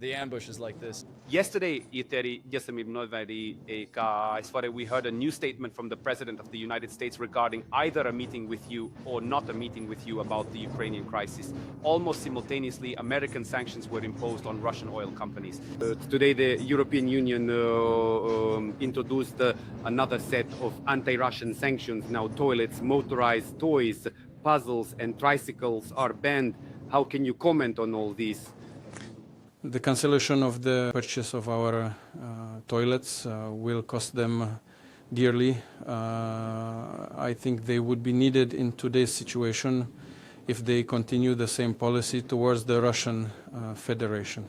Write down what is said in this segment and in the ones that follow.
the ambush is like this. Yesterday, as far as we heard a new statement from the President of the United States regarding either a meeting with you or not a meeting with you about the Ukrainian crisis. Almost simultaneously, American sanctions were imposed on Russian oil companies. Today, the European Union introduced another set of anti-Russian sanctions. Now, toilets, motorized toys, puzzles, and tricycles are banned. How can you comment on all these? The cancellation of the purchase of our toilets will cost them dearly. I think they would be needed in today's situation if they continue the same policy towards the Russian Federation.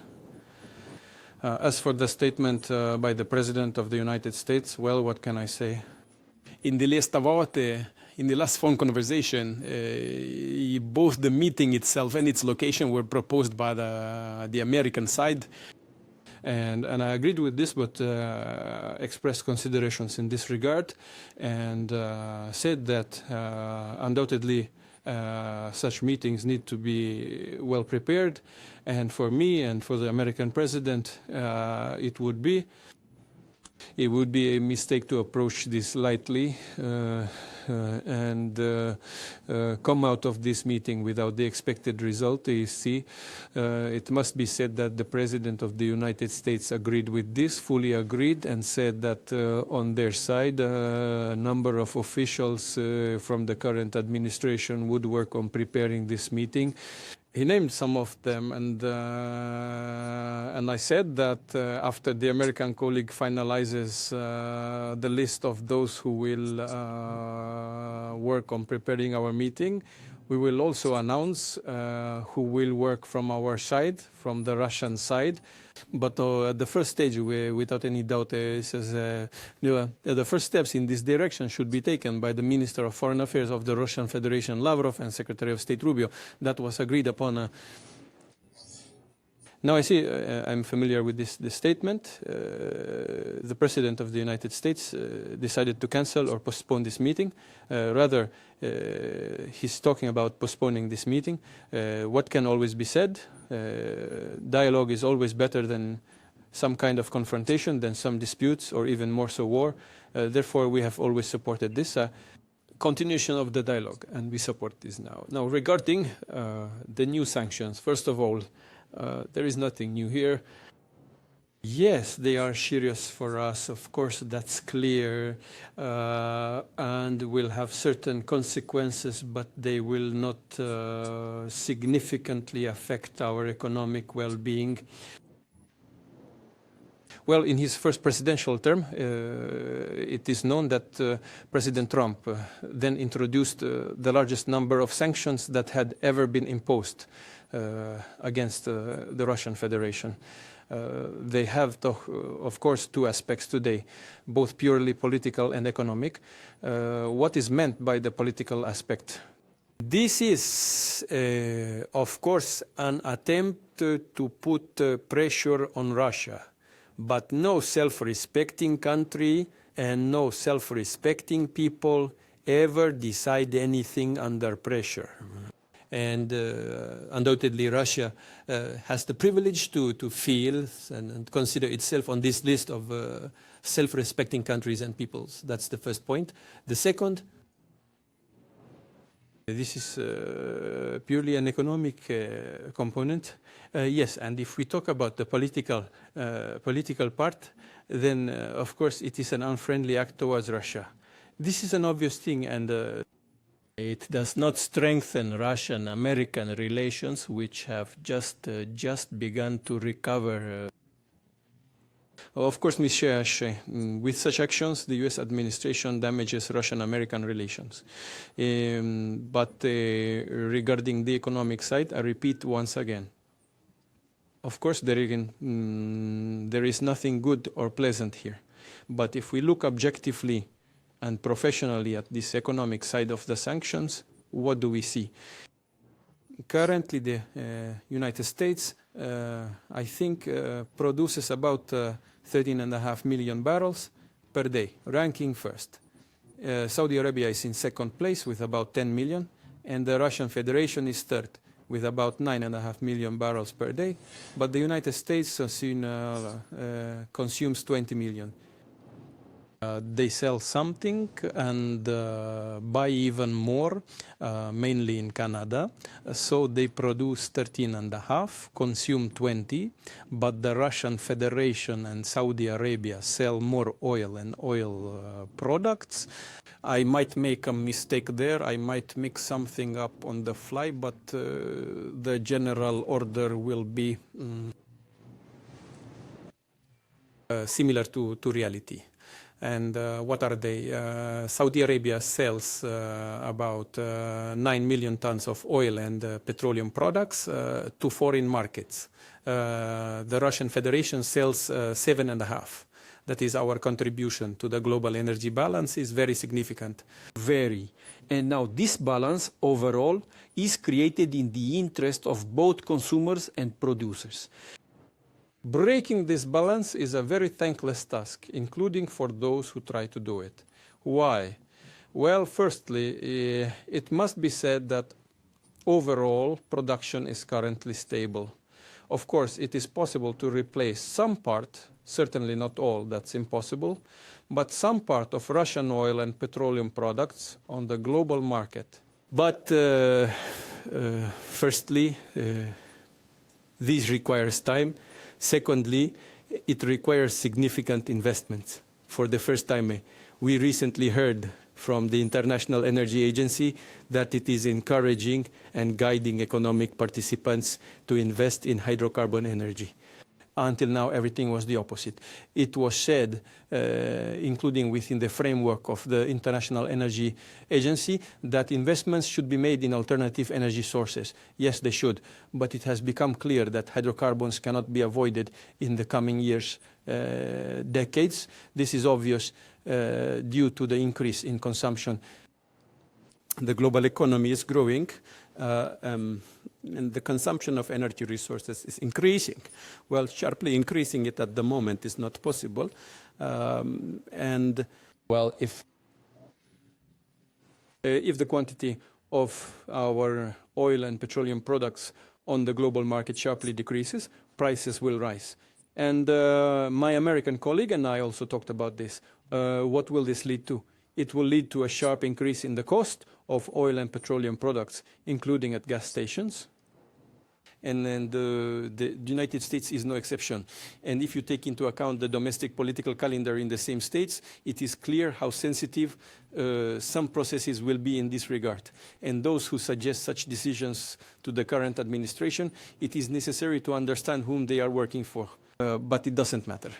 As for the statement by the President of the United States, well, what can I say? In the last phone conversation, both the meeting itself and its location were proposed by the American side. And I agreed with this, but expressed considerations in this regard and said that undoubtedly such meetings need to be well prepared. And for me and for the American president, it would be a mistake to approach this lightly and come out of this meeting without the expected result. You see, it must be said that the President of the United States agreed with this, fully agreed, and said that on their side, a number of officials from the current administration would work on preparing this meeting. He named some of them, and I said that after the American colleague finalizes the list of those who will work on preparing our meeting, we will also announce who will work from our side, from the Russian side. But at the first stage, without any doubt, the first steps in this direction should be taken by the Minister of Foreign Affairs of the Russian Federation, Lavrov, and Secretary of State Rubio. That was agreed upon. Now I see, I'm familiar with this statement. The President of the United States decided to cancel or postpone this meeting. Rather, he's talking about postponing this meeting. What can always be said? Dialogue is always better than some kind of confrontation, than some disputes, or even more so war. Therefore, we have always supported this continuation of the dialogue, and we support this now. Now, regarding the new sanctions, first of all, there is nothing new here. Yes, they are serious for us, of course, that's clear, and will have certain consequences, but they will not significantly affect our economic well-being. Well, in his first presidential term, it is known that President Trump then introduced the largest number of sanctions that had ever been imposed against the Russian Federation. They have, of course, two aspects today, both purely political and economic. What is meant by the political aspect? This is, of course, an attempt to put pressure on Russia, but no self-respecting country and no self-respecting people ever decide anything under pressure. And undoubtedly, Russia has the privilege to feel and consider itself on this list of self-respecting countries and peoples. That's the first point. The second, this is purely an economic component. Yes, and if we talk about the political part, then of course it is an unfriendly act towards Russia. This is an obvious thing, and it does not strengthen Russian-American relations, which have just begun to recover. Of course, Ms. Sheash, with such actions, the U.S. administration damages Russian-American relations. But regarding the economic side, I repeat once again, of course, there is nothing good or pleasant here. But if we look objectively and professionally at this economic side of the sanctions, what do we see? Currently, the United States, I think, produces about 13.5 million barrels per day, ranking first. Saudi Arabia is in second place with about 10 million, and the Russian Federation is third with about 9.5 million barrels per day, but the United States consumes 20 million. They sell something and buy even more, mainly in Canada. So they produce 13.5, consume 20, but the Russian Federation and Saudi Arabia sell more oil and oil products. I might make a mistake there. I might mix something up on the fly, but the general order will be similar to reality. And what are they? Saudi Arabia sells about 9 million tons of oil and petroleum products to foreign markets. The Russian Federation sells 7.5. That is our contribution to the global energy balance is very significant. Very. And now this balance overall is created in the interest of both consumers and producers. Breaking this balance is a very thankless task, including for those who try to do it. Why? Well, firstly, it must be said that overall production is currently stable. Of course, it is possible to replace some part, certainly not all, that's impossible, but some part of Russian oil and petroleum products on the global market. But firstly, this requires time. Secondly, it requires significant investments. For the first time, we recently heard from the International Energy Agency that it is encouraging and guiding economic participants to invest in hydrocarbon energy. Until now, everything was the opposite. It was said, including within the framework of the International Energy Agency, that investments should be made in alternative energy sources. Yes, they should, but it has become clear that hydrocarbons cannot be avoided in the coming years, decades. This is obvious due to the increase in consumption. The global economy is growing, and the consumption of energy resources is increasing. Well, sharply increasing it at the moment is not possible. And well, if the quantity of our oil and petroleum products on the global market sharply decreases, prices will rise. And my American colleague and I also talked about this. What will this lead to? It will lead to a sharp increase in the cost of oil and petroleum products, including at gas stations. And then the United States is no exception. And if you take into account the domestic political calendar in the same states, it is clear how sensitive some processes will be in this regard. And those who suggest such decisions to the current administration, it is necessary to understand whom they are working for. But it doesn't matter.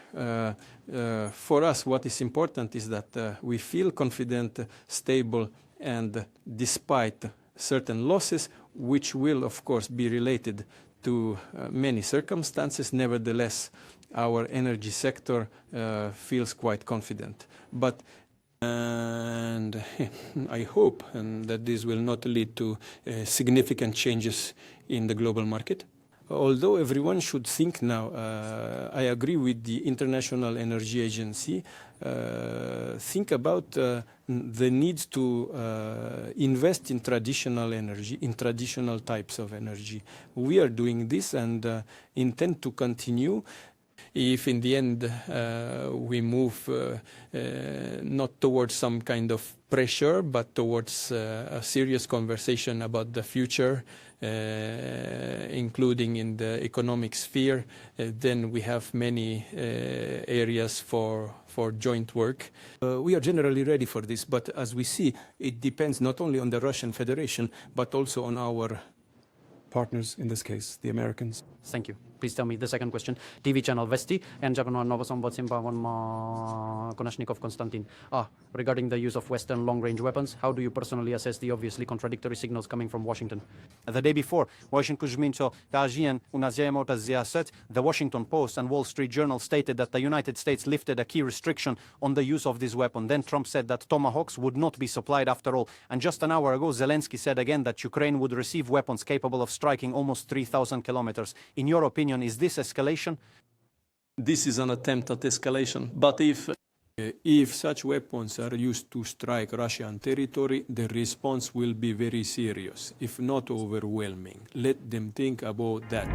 For us, what is important is that we feel confident, stable, and despite certain losses, which will, of course, be related to many circumstances, nevertheless, our energy sector feels quite confident. But and I hope that this will not lead to significant changes in the global market. Although everyone should think now, I agree with the International Energy Agency, think about the need to invest in traditional energy, in traditional types of energy. We are doing this and intend to continue. If in the end we move not towards some kind of pressure, but towards a serious conversation about the future, including in the economic sphere, then we have many areas for joint work. We are generally ready for this, but as we see, it depends not only on the Russian Federation, but also on our partners, in this case, the Americans. Thank you. Please tell me the second question. TV channel Vesti and Jagono Novosom Konashnikov Konstantin. Regarding the use of Western long-range weapons, how do you personally assess the obviously contradictory signals coming from Washington? The day before, the Washington Post and Wall Street Journal stated that the United States lifted a key restriction on the use of this weapon. Then Trump said that Tomahawks would not be supplied after all. And just an hour ago, Zelensky said again that Ukraine would receive weapons capable of striking almost 3,000 kilometers. In your opinion, is this escalation? This is an attempt at escalation. But if If such weapons are used to strike Russian territory, the response will be very serious, if not overwhelming. Let them think about that.